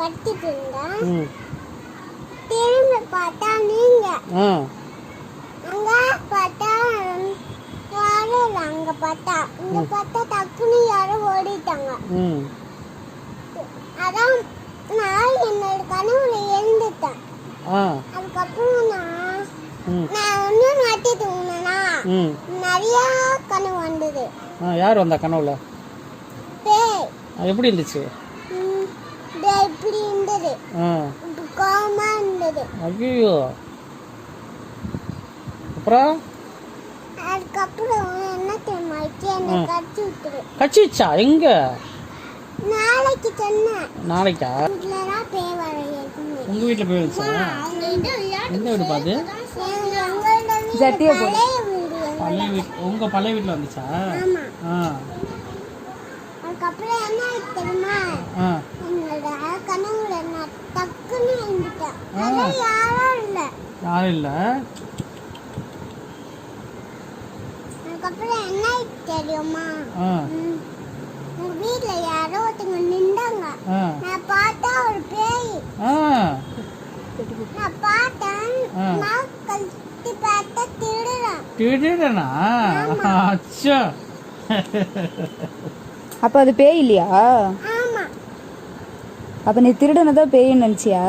கட்டிட்டு இருந்தேன். திரும்பி பார்த்தா நீங்க அங்க பார்த்தா யாரும் இல்லை. அங்க பார்த்தா இங்க பார்த்தா டக்குன்னு யாரும் ஓடிட்டாங்க. அதான் நான் என்னோட கனவுல எழுந்துட்டேன். அதுக்கப்புறம் நான் ஒன்னும் நட்டிட்டு இருந்தேனா நிறைய கனவு வந்தது. யார் வந்தா கனவுல? பேய். எப்படி இருந்துச்சு? இப்படி இருந்தது, கோவமா இருந்தது. ஐயோ, அப்புறம் அதுக்கப்புறம் என்ன தெரியுமா, என்ன கடிச்சு விட்டுரு. கடிச்சிச்சா? எங்க? நாளைக்கு சொன்னேன். நாளைக்கா? வீட்டுலதான் பேய் வர. உங்க வீட்டுல பேய் வந்துச்சா? எந்த வீடு பாது? பழைய வீடு. உங்க பழைய வீட்டுல வந்துச்சா? அதுக்கப்புறம் என்ன தெரியுமா, என்னோட கனவுல நான் டக்குன்னு எழுந்துட்டேன். யாரும் இல்லை. யாரும் இல்ல. அதுக்கப்புறம் என்ன தெரியுமா, உங்க வீட்டுல யாரோ ஒருத்தவங்க நின்றாங்க. நான் பார்த்தா ஒரு பேய். நான் பார்த்தேன். நான் கழித்து பார்த்தா திருடுறேன். திருடுறனா? அச்சா. அப்ப அது பேய் இல்லையா? ஆமா. அப்ப நீ திருடனதான் பேய்ன்னு நினைச்சியா?